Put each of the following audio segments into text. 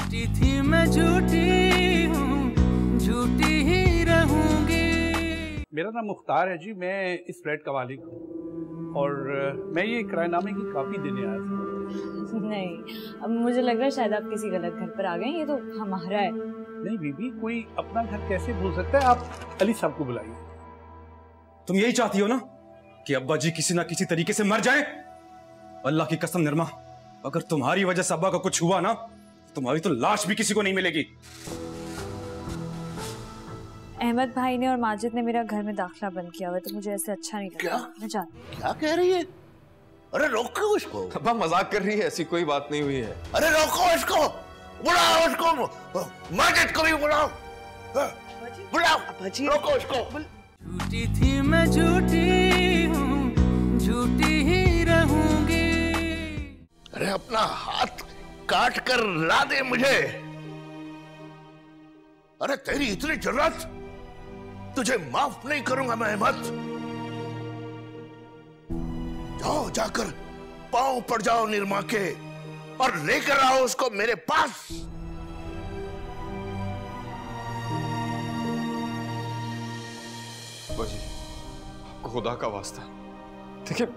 झूठी थी मैं झूठी हूँ, झूठी ही रहूंगी। मेरा नाम मुख्तार है जी, मैं इस फ्लैट का मालिक हूँ और मैं ये किराएनामे की कॉपी देने आया था। नहीं, अब मुझे लग रहा है शायद आप किसी गलत घर पर आ गए। ये तो हमारा है। नहीं बीबी, कोई अपना घर कैसे भूल सकता है? आप अली साहब को बुलाइए। तुम यही चाहती हो ना कि अब्बा जी किसी ना किसी तरीके से मर जाएं? अल्लाह की कसम निर्मा, अगर तुम्हारी वजह से अब्बा का कुछ हुआ ना, तुम्हारी तो लाश भी किसी को नहीं मिलेगी। अहमद भाई ने और माजिद ने मेरा घर में दाखिला बंद किया हुआ, तो मुझे ऐसे अच्छा नहीं लगता। मैं जाती हूँ। क्या कह रही है? अरे रोको उसको। अब्बा मजाक कर रही है, ऐसी कोई बात नहीं हुई है। अरे रोको उसको, बुलाओ उसको, माजिद को भी बुलाओ, बुलाओ, रोको उसको। झूठी थी मैं झूठी हूँ, झूठी ही रहूंगी। अरे अपना हाथ काट कर ला दे मुझे। अरे तेरी इतनी जरूरत, तुझे माफ नहीं करूंगा मैं अहमद। जाओ, जाकर पांव पड़ जाओ निर्मा के और लेकर आओ उसको मेरे पास। जी, आपको खुदा का वास्ता, देखिए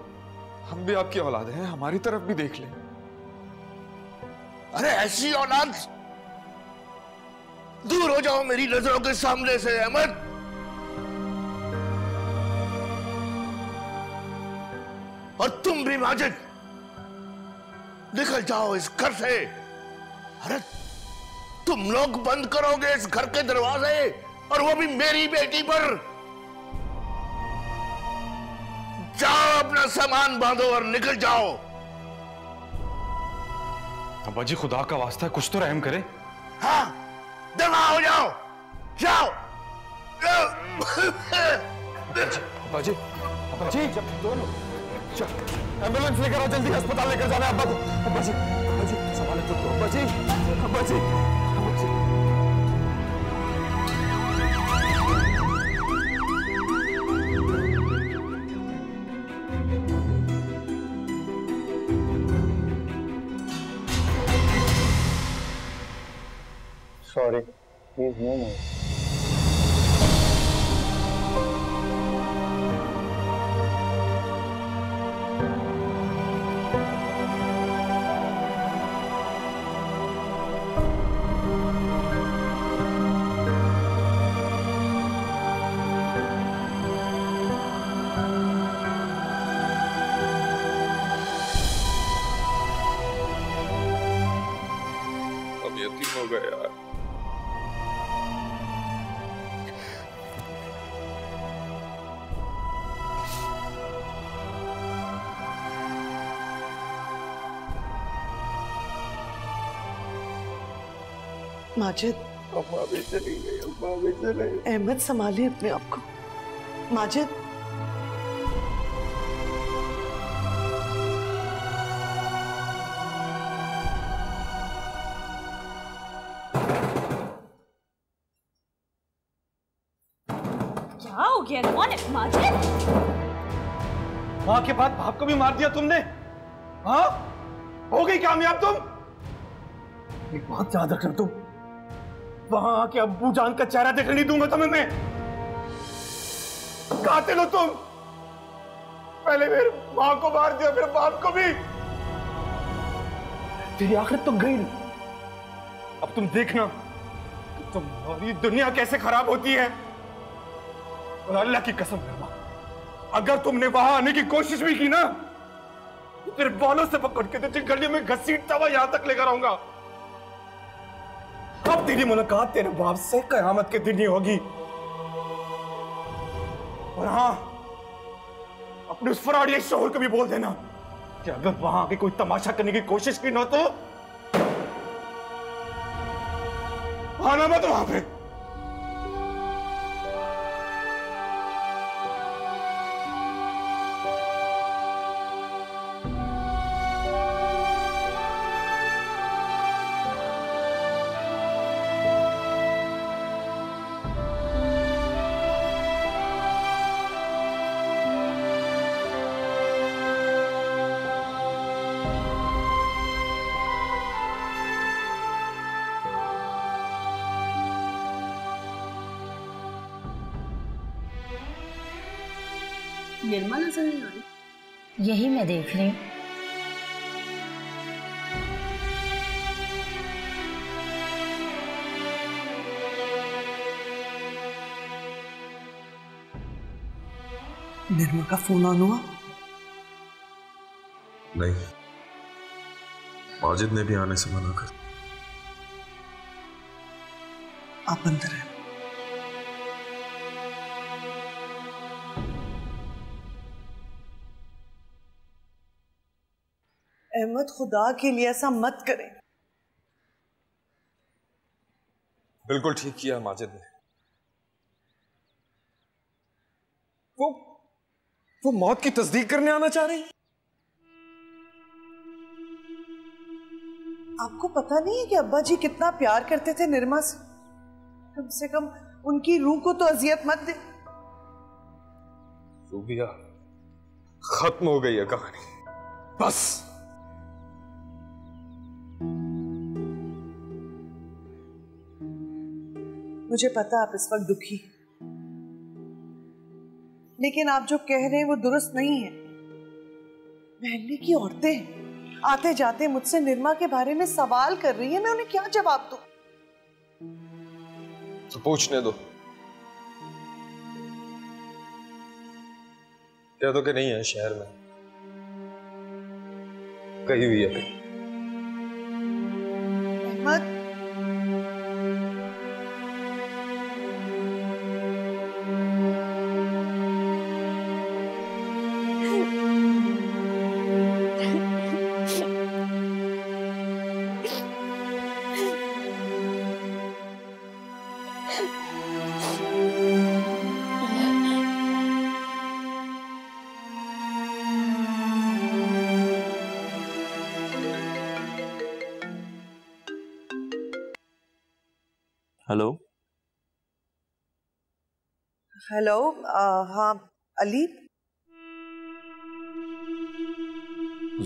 हम भी आपकी औलाद हैं, हमारी तरफ भी देख लें। अरे ऐसी औलाद, दूर हो जाओ मेरी नजरों के सामने से अहमद। और तुम भी माजिद, निकल जाओ इस घर से। अरे तुम लोग बंद करोगे इस घर के दरवाजे, और वो भी मेरी बेटी पर। जाओ, अपना सामान बांधो और निकल जाओ। अब्बा जी खुदा का वास्ता है, कुछ तो रहम करे। हाँ, दफा हो जाओ, जाओ। अब्बा जी, दोनों एम्बुलेंस लेकर आओ, जल्दी अस्पताल लेकर जाना है अब्बा को। अब्बा जी संभाले खुद को। अब्बा जी, अब्बा जी, अब्बा जी। Sorry, please no more. अब यतीम हो गया यार। माजिद, अम्मा भी चली गई, अम्मा भी चली गई। अहमद संभालिए अपने आप को। माजिद, क्या हो गया? कौन है माजिद? माँ के बाद बाप को भी मार दिया तुमने। हाँ, हो गई कामयाब तुम। एक बात याद रखना, तुम वहां आके अब्बू जान का चेहरा देखने नहीं दूंगा तुम्हें मैं। कातिल हो तुम। पहले मेरी मां को मार दिया, फिर बाप को भी। तेरी आखिरत तो गई। अब तुम देखना कि तुम्हारी दुनिया कैसे खराब होती है। और अल्लाह की कसम निर्मा, अगर तुमने वहां आने की कोशिश भी की ना, तो तेरे बालों से पकड़ के तुझे गली में घसीटता हुआ यहां तक लेकर आऊंगा। अब तेरी मुलाकात तेरे बाप से कयामत के दिन ही होगी। और हाँ, अपने उस फराडिया शोहर को भी बोल देना कि अगर वहां आके कोई तमाशा करने की कोशिश की ना, तो आना मत वहां पे। निर्मा नजर नहीं आ रही। यही मैं देख रही हूँ। निर्मा का फोन ऑन हुआ? नहीं, माजिद ने भी आने से मना कर। आप अंदर हैं। अहमद, खुदा के लिए ऐसा मत करें। बिल्कुल ठीक किया माजिद ने। वो मौत की तस्दीक करने आना चाह रही है। आपको पता नहीं है कि अब्बा जी कितना प्यार करते थे निर्मा से कम उनकी रूह को तो अजियत मत दे। रूबिया, खत्म हो गई है कहानी, बस। मुझे पता आप इस वक्त दुखी, लेकिन आप जो कह रहे हैं वो दुरुस्त नहीं है। महल्ले की औरतें आते जाते मुझसे निर्मा के बारे में सवाल कर रही है, मैं उन्हें क्या जवाब दूं? तो पूछने दो। कह दो कि नहीं है शहर में, कही हुई है कहीं। अहमद, हेलो। हेलो। हाँ अली।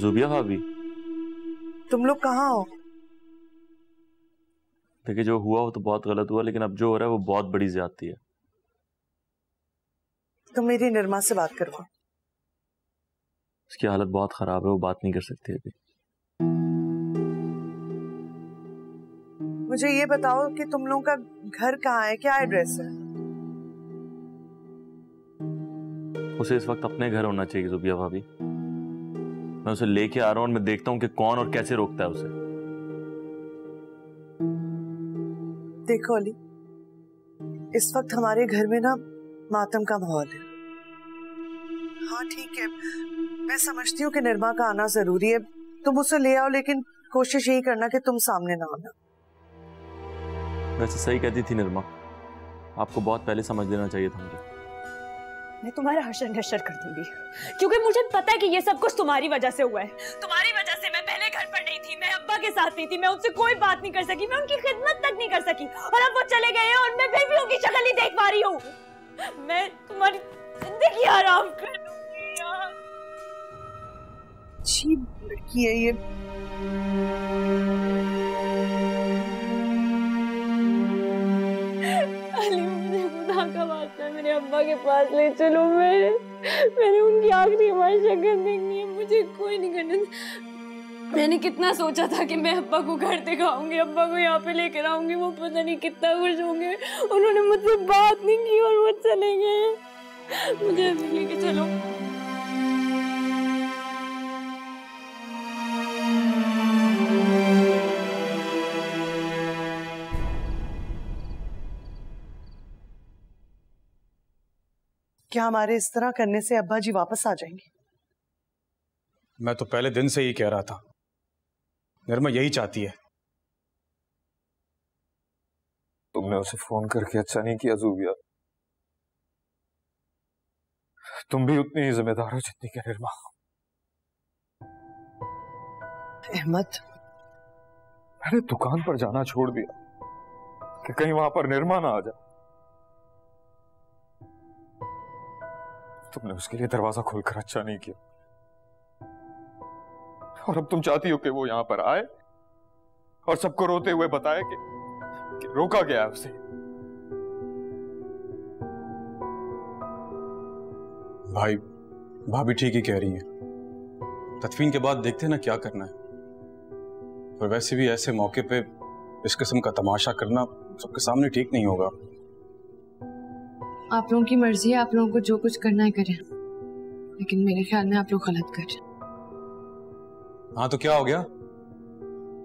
ज़ुबिया भाभी, तुम लोग कहाँ हो? देखिए, जो हुआ वो तो बहुत गलत हुआ, लेकिन अब जो हो रहा है वो बहुत बड़ी ज्यादती है। तुम मेरी निर्मा से बात करवाओ। उसकी हालत बहुत खराब है, वो बात नहीं कर सकती अभी। मुझे ये बताओ कि तुम लोगों का घर कहाँ है, क्या एड्रेस है? उसे इस वक्त अपने घर होना चाहिए ज़ुबिया भाभी। मैं उसे लेके आ रहा हूँ और मैं देखता हूँ कि कौन और कैसे रोकता है उसे। देखो अली, इस वक्त हमारे घर में ना मातम का माहौल है। हाँ ठीक है, मैं समझती हूँ कि निर्मा का आना जरूरी है, तुम उसे ले आओ, लेकिन कोशिश यही करना कि तुम सामने ना आना। वैसे सही कहती थी निर्मा, आपको बहुत पहले समझ लेना चाहिए था मुझे। मैं तुम्हारा हशर नशर कर दूंगी, क्योंकि मुझे पता है कि ये सब कुछ तुम्हारी वजह से हुआ है। तुम्हारी वजह से मैं पहले घर पर नहीं थी, मैं अब्बा के साथ नहीं थी, मैं उनसे कोई बात नहीं कर सकी, मैं उनकी खिदमत तक नहीं कर सकी, और अब वो चले गए हैं और मैं फिर भी उनकी शक्ल नहीं देख पा रही हूँ। मैं तुम्हारी जिंदगी आराम कर दूंगी यार। अच्छी लड़की है ये। का वास्ता है, मेरे अब्बा के पास ले चलो। मैंने उनकी आखिरी बार शक्ल देखनी है, मुझे कोई नहीं करना। मैंने कितना सोचा था कि मैं अब्बा को घर दिखाऊंगी, अब्बा को यहाँ पे लेकर आऊंगी, वो पता नहीं कितना खुश होंगे। उन्होंने मुझसे बात नहीं की और वो चले गए। मुझे अभी लेके चलो। क्या हमारे इस तरह करने से अब्बा जी वापस आ जाएंगे? मैं तो पहले दिन से ही कह रहा था, निर्मा यही चाहती है। तुमने उसे फोन करके अच्छा नहीं किया ज़ुबिया। तुम भी उतनी ही जिम्मेदार हो जितनी कि निर्मा। अहमद, मैंने दुकान पर जाना छोड़ दिया कि कहीं वहां पर निर्मा ना आ जाए। तुमने उसके लिए दरवाजा खोलकर अच्छा नहीं किया, और अब तुम चाहती हो कि वो यहां पर आए और सबको रोते हुए बताए कि रोका गया है उसे। भाई, भाभी ठीक ही कह रही है। तदफीन के बाद देखते हैं ना क्या करना है। और वैसे भी ऐसे मौके पे इस किस्म का तमाशा करना सबके सामने ठीक नहीं होगा। आप लोगों की मर्जी है, आप लोगों को जो कुछ करना है करें, लेकिन मेरे ख्याल में आप लोग गलत कर रहे हैं। हाँ तो क्या हो गया?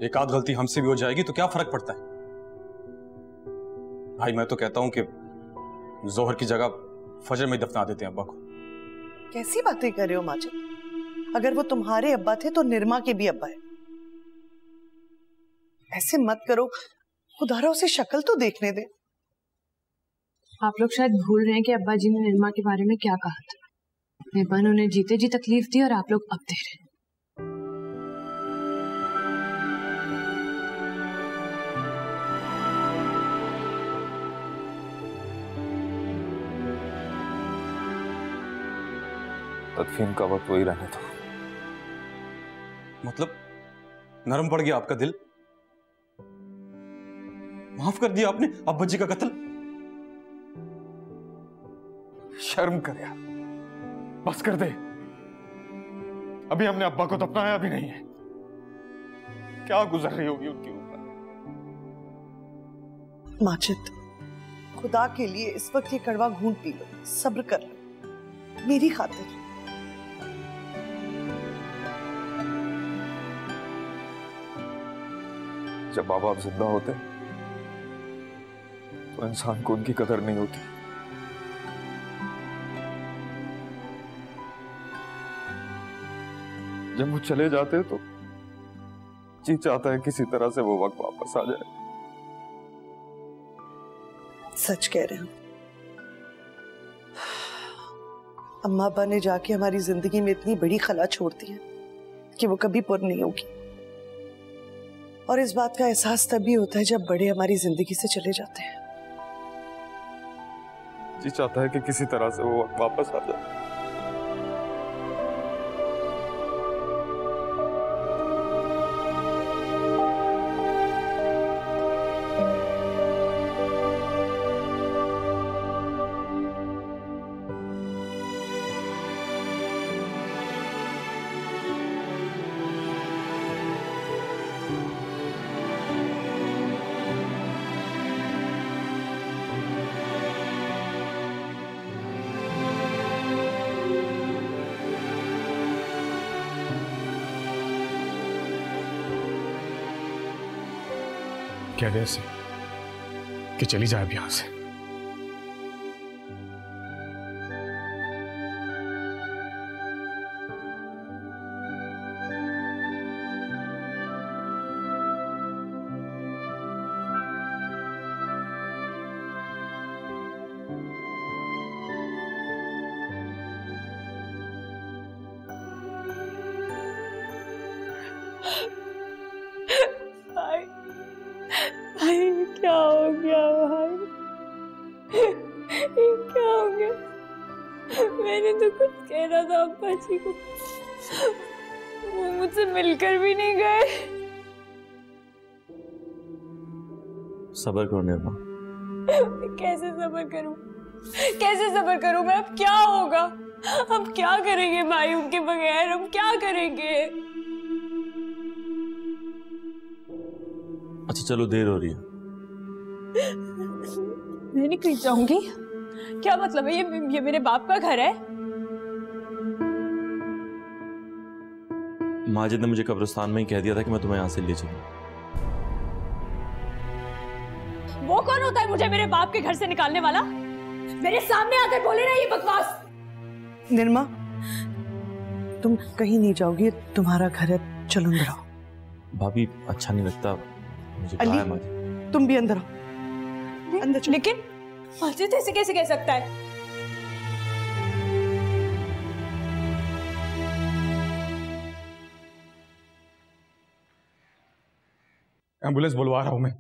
एक आध गलती हमसे भी हो जाएगी तो क्या फर्क पड़ता है? भाई मैं तो कहता हूं कि जोहर की जगह फजर में दफना देते हैं अब्बा को। कैसी बातें कर रहे हो माजिद? अगर वो तुम्हारे अब्बा थे तो निर्मा के भी अब्बा है। ऐसे मत करो, खुदारा उसे शक्ल तो देखने दे। आप लोग शायद भूल रहे हैं कि अब्बा जी ने निर्मा के बारे में क्या कहा था। निर्मा ने उन्हें जीते जी तकलीफ दी और आप लोग अब दे रहे हैं। तदफीन का वक्त वही रहने दो। मतलब नरम पड़ गया आपका दिल? माफ कर दिया आपने अब्बा जी का कत्ल? शर्म कर यार, बस कर दे। अभी हमने अब्बा को दफनाया भी नहीं है। क्या गुजर रही होगी उनके ऊपर। माजिद, खुदा के लिए इस वक्त ये कड़वा घूंट पी लो, सब्र कर लो मेरी खातिर। जब माँ बाप जिंदा होते तो इंसान को उनकी कदर नहीं होती। जब वो चले जाते तो जी चाहता है किसी तरह से वो वक्त वापस आ जाए। सच कह रहे हो। अम्मा अब्बा ने जाके हमारी जिंदगी में इतनी बड़ी खला छोड़ दी है कि वो कभी पुर नहीं होगी। और इस बात का एहसास तभी होता है जब बड़े हमारी जिंदगी से चले जाते हैं। जी चाहता है कि किसी तरह से वो वक्त वापस आ जाए। कह दे इसे कि चली जाए अब यहां से। भाई क्या हो गया भाई? क्या हो गया? मैंने तो कुछ कहना था अब्बा जी को, वो मुझसे मिलकर भी नहीं गए। सब्र करो निर्मा। कैसे सब्र करूं? कैसे सब्र करूं मैं? अब क्या होगा? हम क्या करेंगे भाई उनके बगैर? हम क्या करेंगे? अच्छा चलो देर हो रही है। मैं नहीं कहीं जाऊंगी। क्या मतलब है? ये मेरे बाप का घर है। माजिद ने मुझे कब्रिस्तान में ही कह दिया था कि मैं तुम्हें यहाँ से ले चलूं। वो कौन होता है मुझे मेरे बाप के घर से निकालने वाला? मेरे सामने आकर बोले ना ये बकवास। निर्मा, तुम कहीं नहीं जाओगी, तुम्हारा घर है, चलो अंदर आओ। भाभी अच्छा नहीं लगता मुझे। कहा है माजिद। तुम भी अंदर आओ। अंदर चलो। लेकिन माजिद ऐसे कैसे कह सकता है? एम्बुलेंस बुलवा रहा हूं मैं।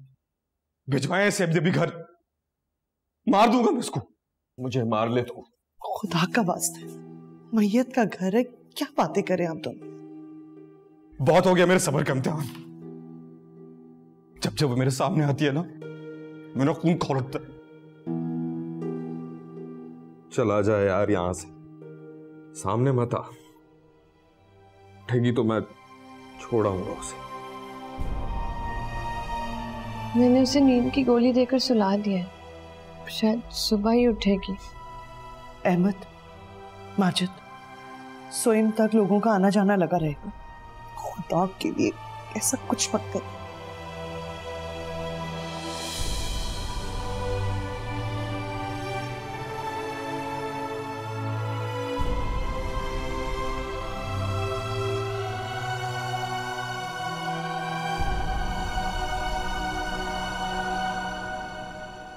भिजवाएं इसे अभी घर। मार दूंगा मैं इसको। मुझे मार ले तू। खुदा का वास्ता है, मैयत का घर है, क्या बातें करें आप दोनों? बहुत हो गया मेरे सब्र का इम्तिहान। जब जब वो मेरे सामने आती है ना, मेरा खून खौल उठता है। चला जाए यार यहां से। सामने मत आ, उठेगी तो मैं छोड़ाऊंगा उसे। मैंने उसे नींद की गोली देकर सुला दिया है, शायद सुबह ही उठेगी। अहमद, माजिद, सोइम तक लोगों का आना जाना लगा रहेगा। खुदा के लिए ऐसा कुछ मत कर।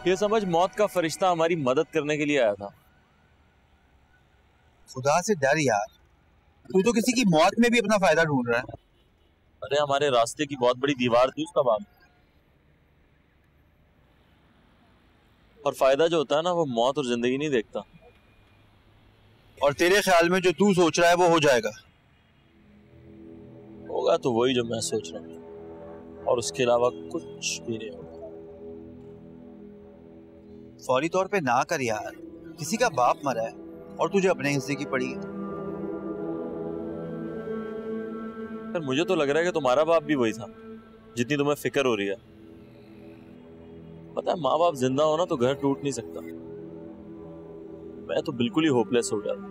ये समझ मौत का फरिश्ता हमारी मदद करने के लिए आया था। खुदा से डर यार, तू तो किसी की मौत में भी अपना फायदा ढूंढ रहा है। अरे हमारे रास्ते की बहुत बड़ी दीवार थी, उसका बाप। और फायदा जो होता है ना, वो मौत और जिंदगी नहीं देखता। और तेरे ख्याल में जो तू सोच रहा है वो हो जाएगा? होगा तो वही जो मैं सोच रहा हूँ, और उसके अलावा कुछ भी नहीं होगा। फौरी तौर पे ना कर यार, किसी का बाप मरा है और तुझे अपने हिस्से की पड़ी है। पर मुझे तो लग रहा है कि तुम्हारा बाप भी वही था, जितनी तुम्हें फिक्र हो रही है। पता है, माँ बाप जिंदा हो ना तो घर टूट नहीं सकता। मैं तो बिल्कुल ही होपलेस हो गया था।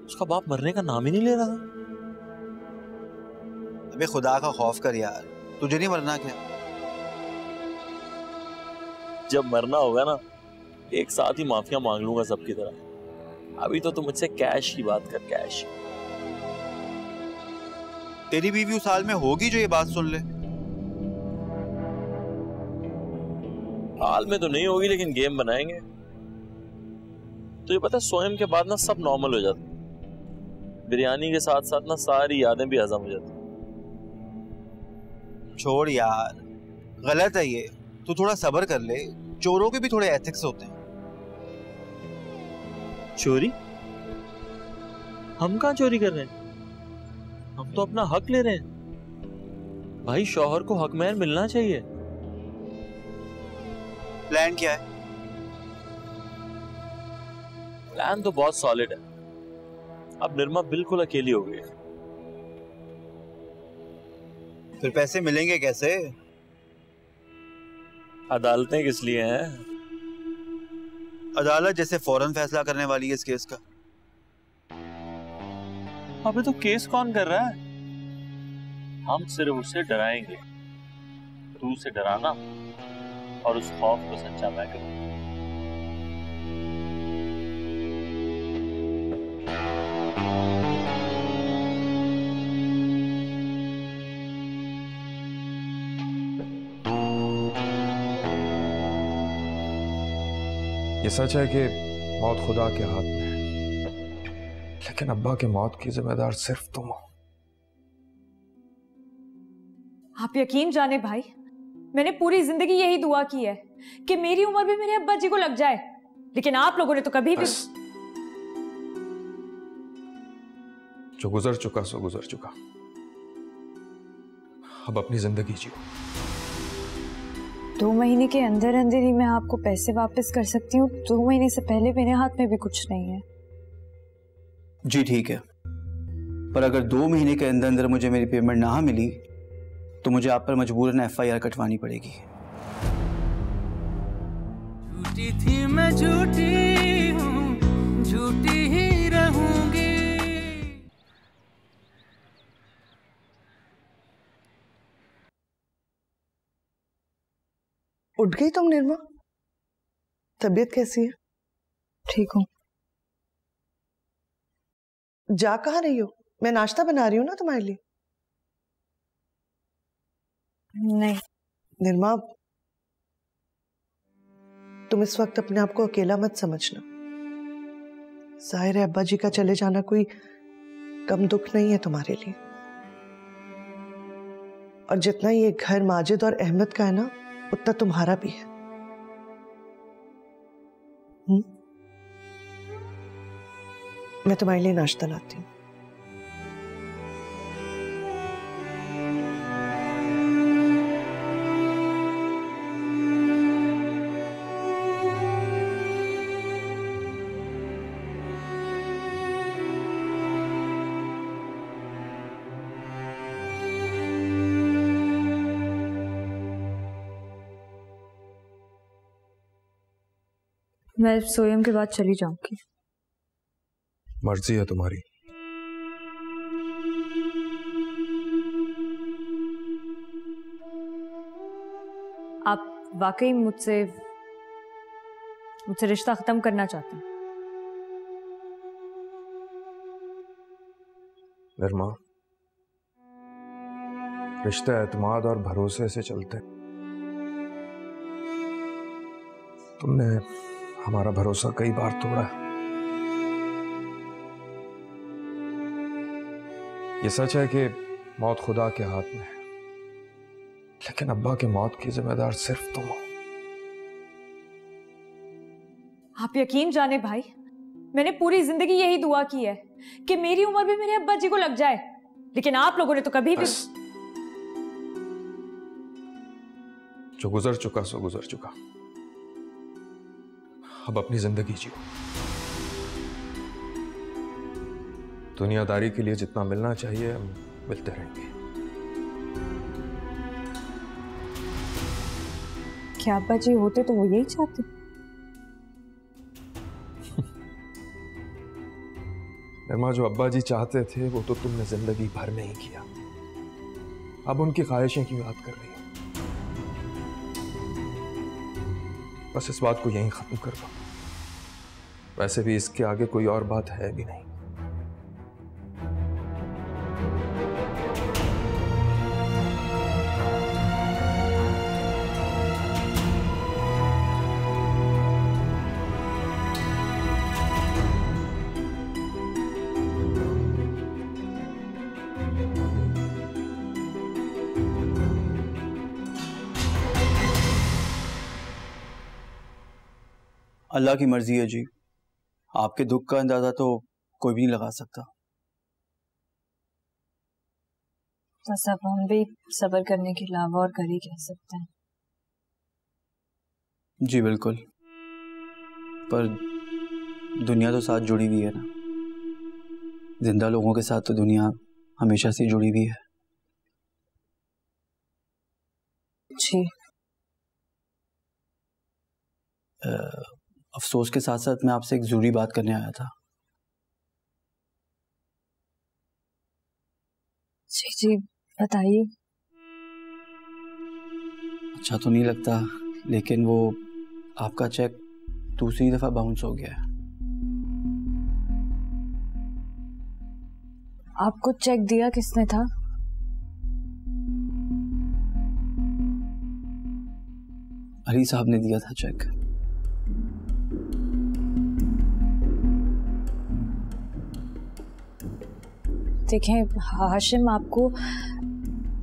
उसका बाप मरने का नाम ही नहीं ले रहा था। अबे खुदा का खौफ कर यार, तुझे नहीं मरना क्या? जब मरना होगा ना, एक साथ ही माफिया मांग लूंगा सबकी तरह। अभी तो तुम मुझसे कैश की बात कर, कैश। तेरी बीवी उस हाल में होगी जो ये बात सुन ले? हाल में तो नहीं होगी, लेकिन गेम बनाएंगे। तो ये पता है, सोयम के बाद ना सब नॉर्मल हो जाता। बिरयानी के साथ साथ ना सारी यादें भी हजम हो जाती। छोड़ यार, गलत है ये। तू थोड़ा सब्र कर ले, चोरों के भी थोड़े एथिक्स होते हैं। चोरी? हम कहाँ चोरी कर रहे हैं? हम तो अपना हक ले रहे हैं। भाई, शौहर को हकमैन मिलना चाहिए। प्लान क्या है? प्लान तो बहुत सॉलिड है। अब निर्मा बिल्कुल अकेली हो गई है। फिर पैसे मिलेंगे कैसे? अदालतें किस लिए हैं? अदालत जैसे फौरन फैसला करने वाली है इस केस का। अबे तो केस कौन कर रहा है? हम सिर्फ उसे डराएंगे। तू उसे डराना और उस खौफ को सच्चा मैं करूंगा। ये सच है कि मौत खुदा के हाथ में है, लेकिन अब्बा की मौत की जिम्मेदार सिर्फ तुम हो। आप यकीन जाने भाई, मैंने पूरी जिंदगी यही दुआ की है कि मेरी उम्र भी मेरे अब्बा जी को लग जाए, लेकिन आप लोगों ने तो कभी भी। जो गुजर चुका सो गुजर चुका। अब अपनी जिंदगी जियो। 2 महीने के अंदर अंदर ही मैं आपको पैसे वापस कर सकती हूँ। 2 महीने से पहले मेरे हाथ में भी कुछ नहीं है। जी ठीक है, पर अगर 2 महीने के अंदर अंदर मुझे मेरी पेमेंट ना मिली तो मुझे आप पर मजबूरन FIR कटवानी पड़ेगी। झूठी थी मैं, झूठी हूँ, झूठी ही रहूंगी। उठ गई तुम निर्मा? तबीयत कैसी है? ठीक हूँ। जा कहाँ रही हो? मैं नाश्ता बना रही हूँ ना तुम्हारे लिए। नहीं निर्मा, तुम इस वक्त अपने आप को अकेला मत समझना। जाहिर है अब्बा जी का चले जाना कोई कम दुख नहीं है तुम्हारे लिए। और जितना ये घर माजिद और अहमद का है ना, उतना तुम्हारा भी है। मैं तुम्हारे लिए नाश्ता लाती हूँ। मैं सोयम के बाद चली जाऊंगी। मर्जी है तुम्हारी। आप वाकई मुझसे रिश्ता खत्म करना चाहते हैं? निर्मा, रिश्ते एतमाद और भरोसे से चलते हैं। तुमने हमारा भरोसा कई बार तोड़ा है। ये सच है कि मौत खुदा के हाथ में है, लेकिन अब्बा की मौत की जिम्मेदार सिर्फ तुम हो। आप यकीन जाने भाई, मैंने पूरी जिंदगी यही दुआ की है कि मेरी उम्र भी मेरे अब्बा जी को लग जाए, लेकिन आप लोगों ने तो कभी भी। जो गुजर चुका सो गुजर चुका। अब अपनी जिंदगी जियो। दुनियादारी के लिए जितना मिलना चाहिए हम मिलते रहेंगे। क्या अब्बा जी होते तो वो यही चाहते? निर्मा, जो अब्बा जी चाहते थे वो तो तुमने जिंदगी भर नहीं किया। अब उनकी ख्वाहिशें क्यों याद कर रही हो? बस इस बात को यहीं खत्म कर दो। वैसे भी इसके आगे कोई और बात है भी नहीं। अल्लाह की मर्जी है जी। आपके दुख का अंदाजा तो कोई भी नहीं लगा सकता। बस अब हम भी सब्र करने के अलावा और कर ही कह सकते हैं। जी बिल्कुल, पर दुनिया तो साथ जुड़ी हुई है ना। जिंदा लोगों के साथ तो दुनिया हमेशा से जुड़ी हुई है। जी। अफसोस के साथ साथ मैं आपसे एक जरूरी बात करने आया था। जी जी बताइए। अच्छा तो नहीं लगता, लेकिन वो आपका चेक दूसरी दफा बाउंस हो गया है। आपको चेक दिया किसने था? अली साहब ने दिया था चेक। देखें हाशिम, आपको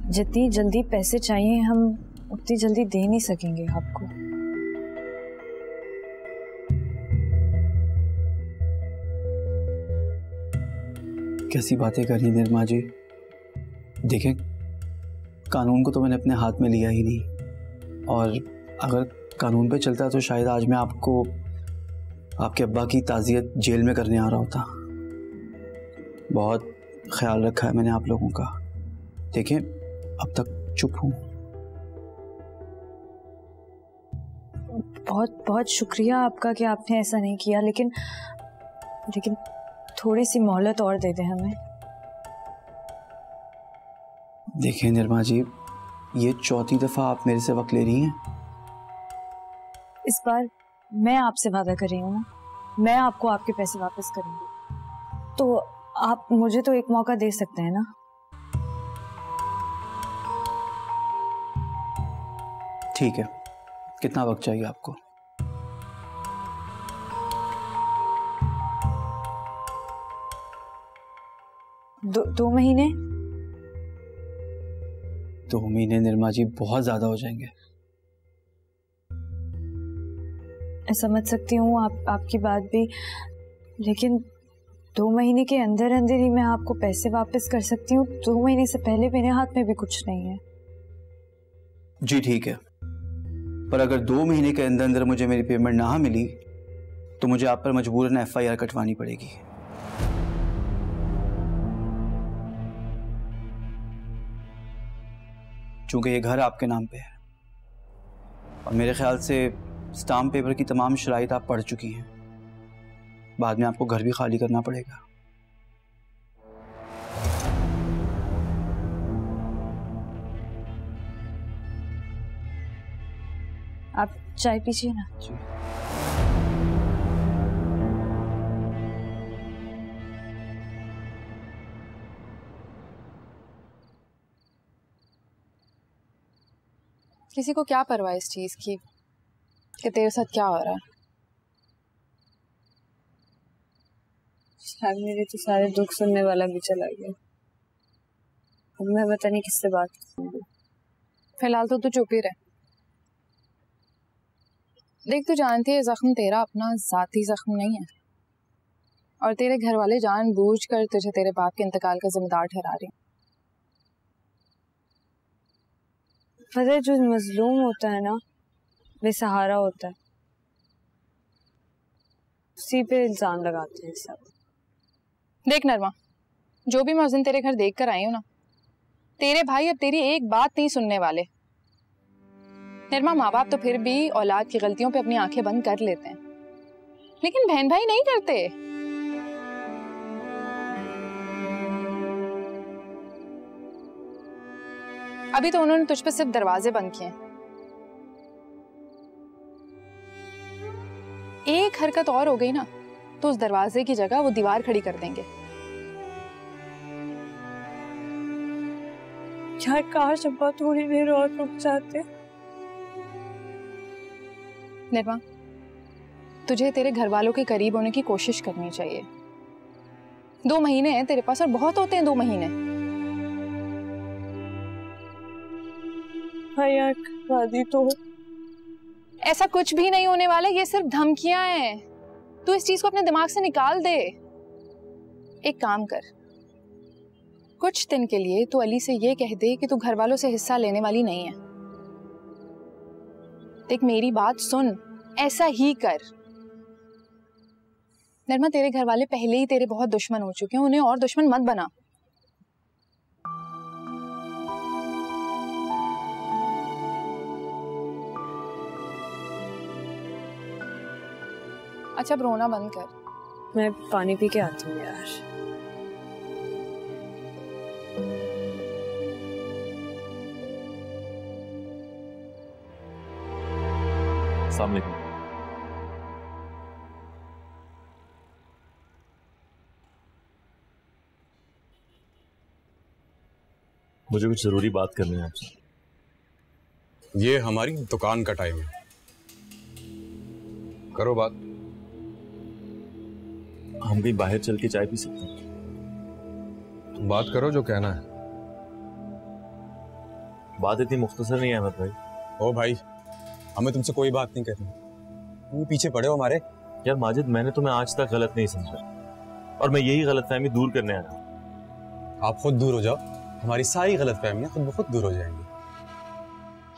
जितनी जल्दी पैसे चाहिए हम उतनी जल्दी दे नहीं सकेंगे आपको। कैसी बातें कर रही निर्मा जी। देखें, कानून को तो मैंने अपने हाथ में लिया ही नहीं, और अगर कानून पे चलता तो शायद आज मैं आपको आपके अब्बा की ताज़ियत जेल में करने आ रहा होता। बहुत ख्याल रखा है मैंने आप लोगों का। देखें अब तक चुप हूं। बहुत बहुत शुक्रिया आपका कि आपने ऐसा नहीं किया, लेकिन थोड़ी सी मोहलत और दे दें हमें। देखें निर्मा जी, ये चौथी दफा आप मेरे से वक्त ले रही हैं। इस बार मैं आपसे वादा कर रही हूँ ना, मैं आपको आपके पैसे वापस करूंगी, तो आप मुझे तो एक मौका दे सकते हैं ना। ठीक है, कितना वक्त चाहिए आपको? दो महीने। 2 महीने निर्मा जी बहुत ज्यादा हो जाएंगे। समझ सकती हूँ आपकी बात भी, लेकिन 2 महीने के अंदर अंदर ही मैं आपको पैसे वापस कर सकती हूँ। 2 महीने से पहले मेरे हाथ में भी कुछ नहीं है। जी ठीक है, पर अगर 2 महीने के अंदर अंदर मुझे मेरी पेमेंट ना मिली तो मुझे आप पर मजबूरन FIR कटवानी पड़ेगी। चूंकि ये घर आपके नाम पे है और मेरे ख्याल से स्टाम्प पेपर की तमाम शराइत आप पढ़ चुकी हैं। बाद में आपको घर भी खाली करना पड़ेगा। आप चाय पीजिए ना। जी। किसी को क्या परवाह इस चीज की कि तेरे साथ क्या हो रहा है। शायद मेरे तो सारे दुख सुनने वाला भी चला गया। अब मैं पता नहीं किससे बात करूंगी। फिलहाल तो तू चुप ही रह। देख, तू जानती है जख्म तेरा अपना जाती जख्म नहीं है, और तेरे घर वाले जानबूझकर तुझे तेरे बाप के इंतकाल का जिम्मेदार ठहरा रहे हैं। पता है, जो मजलूम होता है ना, बेसहारा होता है, उसी पे इल्जाम लगाते हैं सब। देख नरमा, जो भी मैं उस दिन तेरे घर देख कर आई हूँ ना, तेरे भाई अब तेरी एक बात नहीं सुनने वाले। नरमा, माँ बाप तो फिर भी औलाद की गलतियों पे अपनी आंखें बंद कर लेते हैं, लेकिन बहन भाई नहीं करते। अभी तो उन्होंने तुझ पे सिर्फ दरवाजे बंद किए। एक हरकत और हो गई ना तो उस दरवाजे की जगह वो दीवार खड़ी कर देंगे। यार काश अब्बा थोड़ी देर और रुक जाते। निर्मा, तुझे तेरे घर वालों के करीब होने की कोशिश करनी चाहिए। 2 महीने हैं तेरे पास, और बहुत होते हैं 2 महीने। हाँ यार, शादी तो ऐसा कुछ भी नहीं होने वाला, ये सिर्फ धमकियां हैं। तू इस चीज को अपने दिमाग से निकाल दे। एक काम कर, कुछ दिन के लिए तू अली से ये कह दे कि तू घर वालों से हिस्सा लेने वाली नहीं है। देख, मेरी बात सुन, ऐसा ही कर। नरमा, तेरे घर वाले पहले ही तेरे बहुत दुश्मन हो चुके हैं, उन्हें और दुश्मन मत बना। अच्छा, अब रोना बंद कर। मैं पानी पी के आती हूँ यार। अस्सलाम वालेकुम। मुझे कुछ जरूरी बात करनी है आपसे। ये हमारी दुकान का टाइम है, करो बात। हम कहीं बाहर चल के चाय पी सकते हैं? तुम बात करो, जो कहना है। बात इतनी मुख्तसर नहीं है अहमद भाई। ओ भाई, हमें तुमसे कोई बात नहीं करनी। तुम पीछे पड़े हो हमारे। यार माजिद, मैंने तुम्हें आज तक गलत नहीं समझा, और मैं यही गलतफहमी दूर करने आया हूं। आप खुद दूर हो जाओ, हमारी सारी गलतफहमियां खुद ब खुद दूर हो जाएंगी।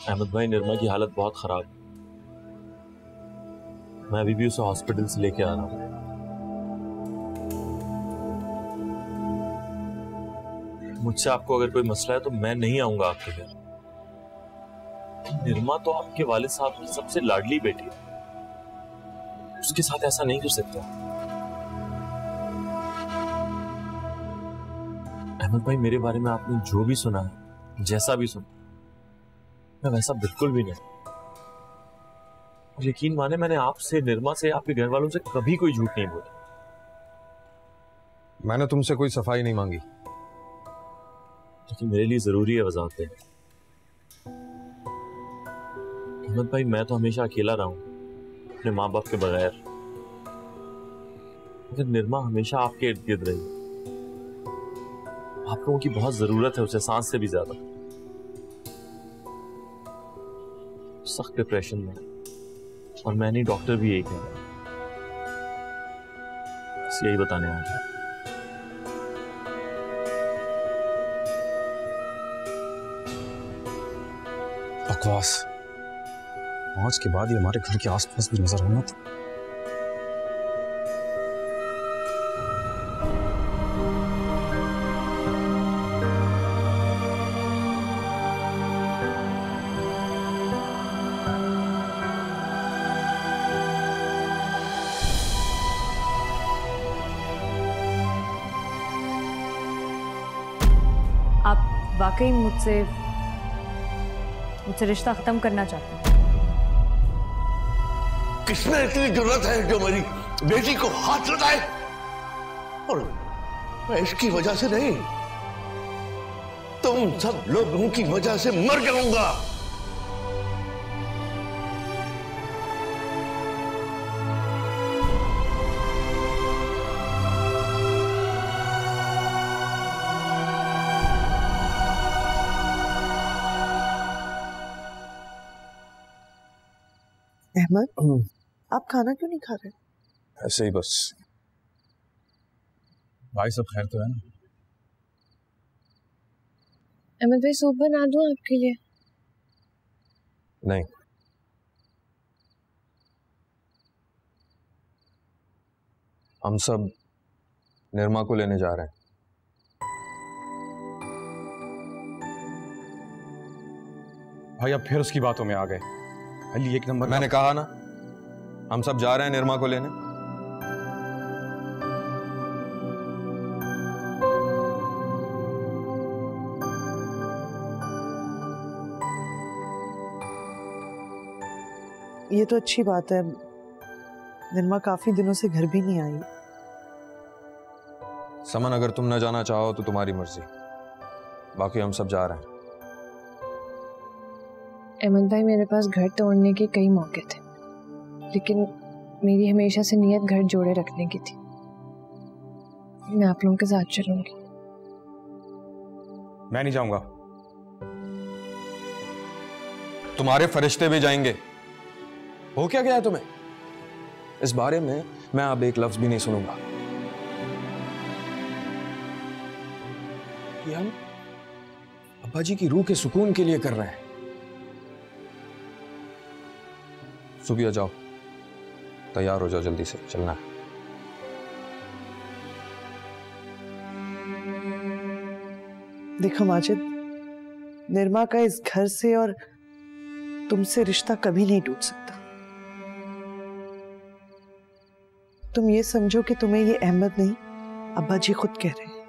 अहमद भाई, निर्मा की हालत बहुत खराब है। मैं अभी भी उसे हॉस्पिटल से लेके आ रहा हूँ। मुझसे आपको अगर कोई मसला है तो मैं नहीं आऊंगा आपके घर। निर्मा तो आपके वालिद साहब की सबसे लाडली बेटी है, उसके साथ ऐसा नहीं कर सकता। अहमद भाई, मेरे बारे में आपने जो भी सुना है, जैसा भी सुना, मैं वैसा बिल्कुल भी नहीं। और यकीन माने, मैंने आपसे, निर्मा से, आपके घर वालों से कभी कोई झूठ नहीं बोला। मैंने तुमसे कोई सफाई नहीं मांगी, लेकिन मेरे लिए जरूरी है वजाहत देना। अहमद भाई, मैं तो हमेशा अकेला रहा हूं अपने माँ बाप के बगैर, मगर निर्मा हमेशा आपके इर्द गिर्द रही। आप लोगों की बहुत जरूरत है उसे, सांस से भी ज्यादा। सख्त डिप्रेशन में, और मैं नहीं, डॉक्टर भी यही कह रहा है। बस यही बताने आया था। बकवास। आज के बाद ये हमारे घर के आसपास भी नजर आना था। वाकई मुझसे रिश्ता खत्म करना चाहते हैं? किसमें इतनी जरूरत है जो मेरी बेटी को हाथ लगाए? और मैं इसकी वजह से नहीं, तुम सब लोगों की वजह से मर जाऊंगा। अहमद, आप खाना क्यों नहीं खा रहे? ऐसे ही बस। भाई सब खैर तो है ना? अहमद भाई सूप बना दूं आपके लिए? नहीं, हम सब निर्मा को लेने जा रहे हैं। भाई अब फिर उसकी बातों में आ गए। अली एक नंबर। मैंने कहा ना, हम सब जा रहे हैं निर्मा को लेने। ये तो अच्छी बात है, निर्मा काफी दिनों से घर भी नहीं आई। समन, अगर तुम न जाना चाहो तो तुम्हारी मर्जी, बाकी हम सब जा रहे हैं। अहमद भाई, मेरे पास घर तोड़ने के कई मौके थे, लेकिन मेरी हमेशा से नीयत घर जोड़े रखने की थी। मैं आप लोगों के साथ चलूंगी। मैं नहीं जाऊंगा। तुम्हारे फरिश्ते भी जाएंगे। हो क्या गया है तुम्हें? इस बारे में मैं अब एक लफ्ज भी नहीं सुनूंगा। ये हम अब्बा जी की रूह के सुकून के लिए कर रहे हैं। सुबिया जाओ, तैयार हो जाओ, जल्दी से चलना है। देखो माजिद, निर्मा का इस घर से और तुमसे रिश्ता कभी नहीं टूट सकता। तुम ये समझो कि तुम्हें ये अहमद नहीं, अब्बा जी खुद कह रहे हैं।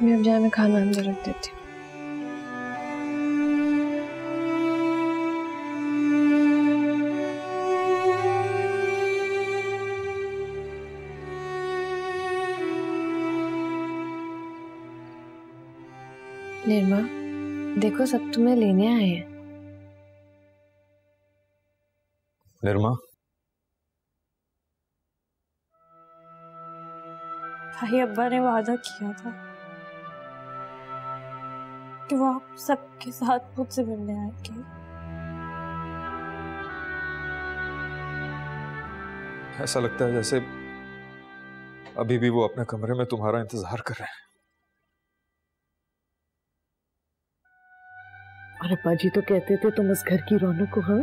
मैं अब जाए, मैं खाना अंदर रख देती हूँ। निर्मा, देखो सब तुम्हें लेने आए हैं। निर्मा, भाई अब्बा ने वादा किया था कि वो आप सबके साथ मुझसे मिलने आएंगे। ऐसा लगता है जैसे अभी भी वो अपने कमरे में तुम्हारा इंतजार कर रहे हैं। और अब्बा जी तो कहते थे तुम इस घर की रौनक हो। हाँ,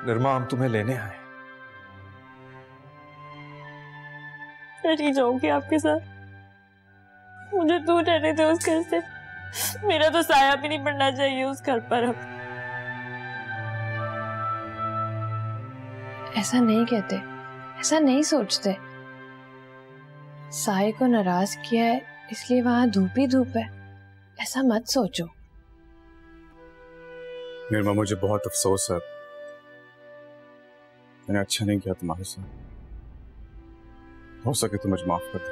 निर्मा, हम तुम्हें लेने आए। नहीं जाऊंगी आपके साथ, मुझे दूर रहने दे उस घर से। मेरा तो साया भी नहीं पड़ना चाहिए उस घर पर। अब ऐसा नहीं कहते, ऐसा नहीं सोचते। साये को नाराज किया है इसलिए वहां धूप ही धूप है, ऐसा मत सोचो। निर्मा, मुझे बहुत अफसोस है, मैंने अच्छा नहीं किया तुम्हारे साथ। हो सके तो मुझे माफ कर दो।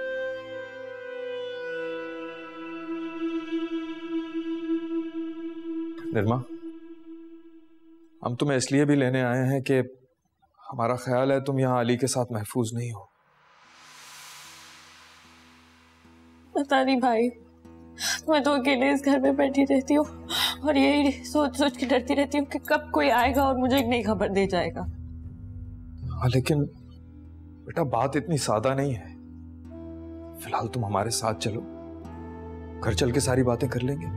निर्मा, हम तुम्हें इसलिए भी लेने आए हैं कि हमारा ख्याल है तुम यहाँ अली के साथ महफूज नहीं हो। पता नहीं भाई, मैं तो अकेले इस घर में बैठी रहती हूँ और यही सोच सोच के डरती रहती हूँ कि कब कोई आएगा और मुझे एक नई खबर दे जाएगा। हाँ, लेकिन बेटा बात इतनी सादा नहीं है। फिलहाल तुम हमारे साथ चलो, घर चल के सारी बातें कर लेंगे।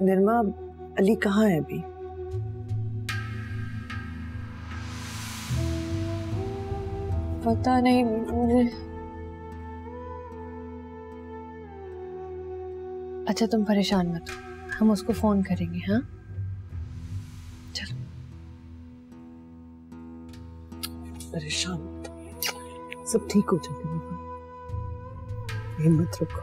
निर्मा, अली कहाँ है अभी? पता नहीं मुझे। अच्छा तुम परेशान मत हो, हम उसको फोन करेंगे। हाँ चलो। परेशान सब ठीक हो जाएगा, हिम्मत रखो।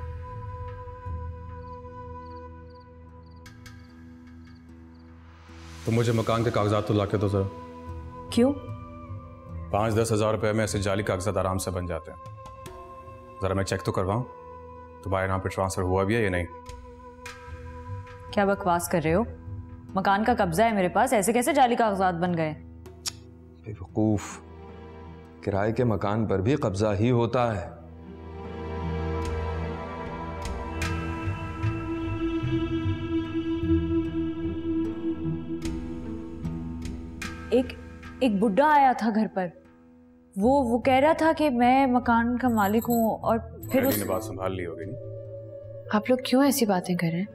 तो मुझे मकान के कागजात तो लाके दो जरा। क्यों? 5-10 हज़ार रुपए में ऐसे जाली कागजात आराम से बन जाते हैं। जरा मैं चेक तो करवाऊं तुम्हारे नाम पे ट्रांसफर हुआ भी है या नहीं। क्या बकवास कर रहे हो? मकान का कब्जा है मेरे पास, ऐसे कैसे जाली कागजात बन गए? बेवकूफ, किराए के मकान पर भी कब्जा ही होता है। एक बुड्ढा आया था घर पर, वो कह रहा था कि मैं मकान का मालिक हूँ, और फिर उसने बात संभाल ली होगी नहीं? आप लोग क्यों ऐसी बातें कर रहे हैं?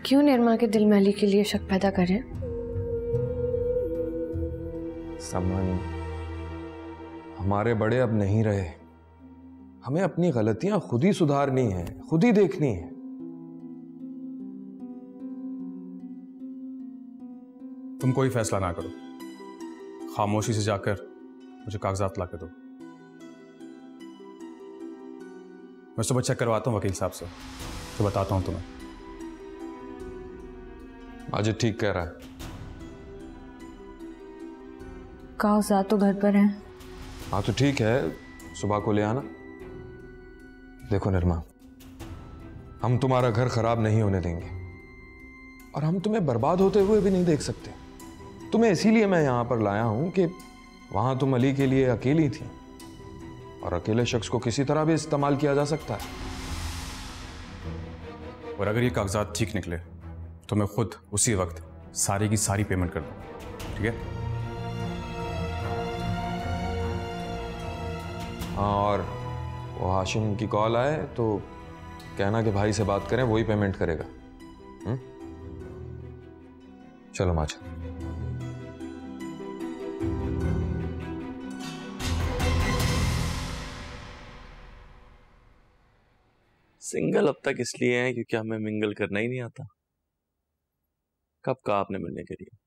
क्यों निर्मा के दिल में अली के लिए शक पैदा कर रहे हैं? समन, हमारे बड़े अब नहीं रहे। हमें अपनी गलतियां खुद ही सुधारनी है, खुद ही देखनी है। तुम कोई फैसला ना करो, खामोशी से जाकर मुझे कागजात ला के दो। मैं सुबह चेक करवाता हूँ वकील साहब से, तो बताता हूँ तुम्हें। माजिद ठीक कह रहा है। कागजात तो घर पर हैं। हाँ तो ठीक है, सुबह को ले आना। देखो निर्मा, हम तुम्हारा घर खराब नहीं होने देंगे, और हम तुम्हें बर्बाद होते हुए भी नहीं देख सकते। तुम्हें इसीलिए मैं यहां पर लाया हूं कि वहां तुम अली के लिए अकेली थी, और अकेले शख्स को किसी तरह भी इस्तेमाल किया जा सकता है। और अगर ये कागजात ठीक निकले तो मैं खुद उसी वक्त सारी की सारी पेमेंट कर दूंगा, ठीक है? हाँ, और वो हाशिम की कॉल आए तो कहना कि भाई से बात करें, वही पेमेंट करेगा। चलो माजिद। सिंगल अब तक इसलिए हैं क्योंकि हमें मिंगल करना ही नहीं आता। कब कहा आपने मिलने के लिए?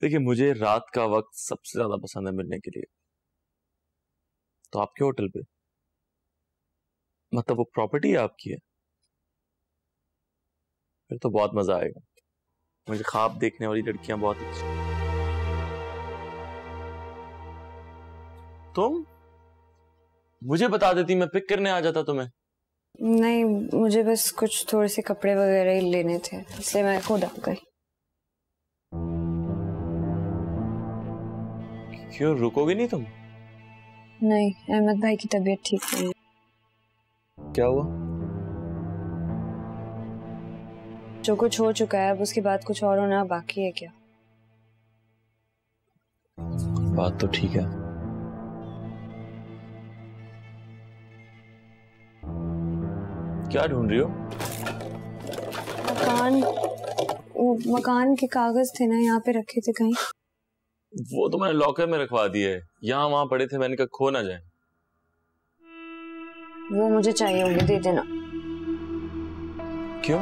देखिए, मुझे रात का वक्त सबसे ज्यादा पसंद है मिलने के लिए। तो आपके होटल पे, मतलब वो प्रॉपर्टी है आपकी है, फिर तो बहुत मजा आएगा। मुझे ख्वाब देखने वाली लड़कियां बहुत अच्छी। तुम मुझे बता देती, मैं पिक करने आ जाता तुम्हें। नहीं, मुझे बस कुछ थोड़े से कपड़े वगैरह ही लेने थे, इसलिए मैं खुद आ गई। क्यों, रुकोगी नहीं तुम? नहीं, अहमद भाई की तबीयत ठीक नहीं है। क्या हुआ? जो कुछ हो चुका है, अब उसके बाद कुछ और होना बाकी है क्या? बात तो ठीक है। क्या ढूंढ रही हो? मकान के कागज थे ना, यहाँ पे रखे थे कहीं। वो तो मैंने लॉकर में रखवा दिए, यहाँ वहां पड़े थे, मैंने कहा खो ना जाए। वो मुझे चाहिए होंगे, दे देना। क्यों?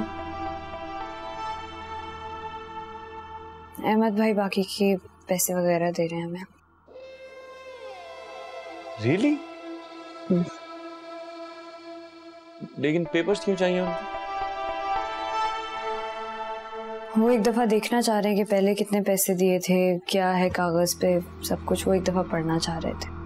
अहमद भाई बाकी के पैसे वगैरह दे रहे हैं हमें। रियली? लेकिन पेपर्स क्यों चाहिए उनको? वो एक दफा देखना चाह रहे हैं कि पहले कितने पैसे दिए थे, क्या है कागज पे, सब कुछ वो एक दफा पढ़ना चाह रहे थे।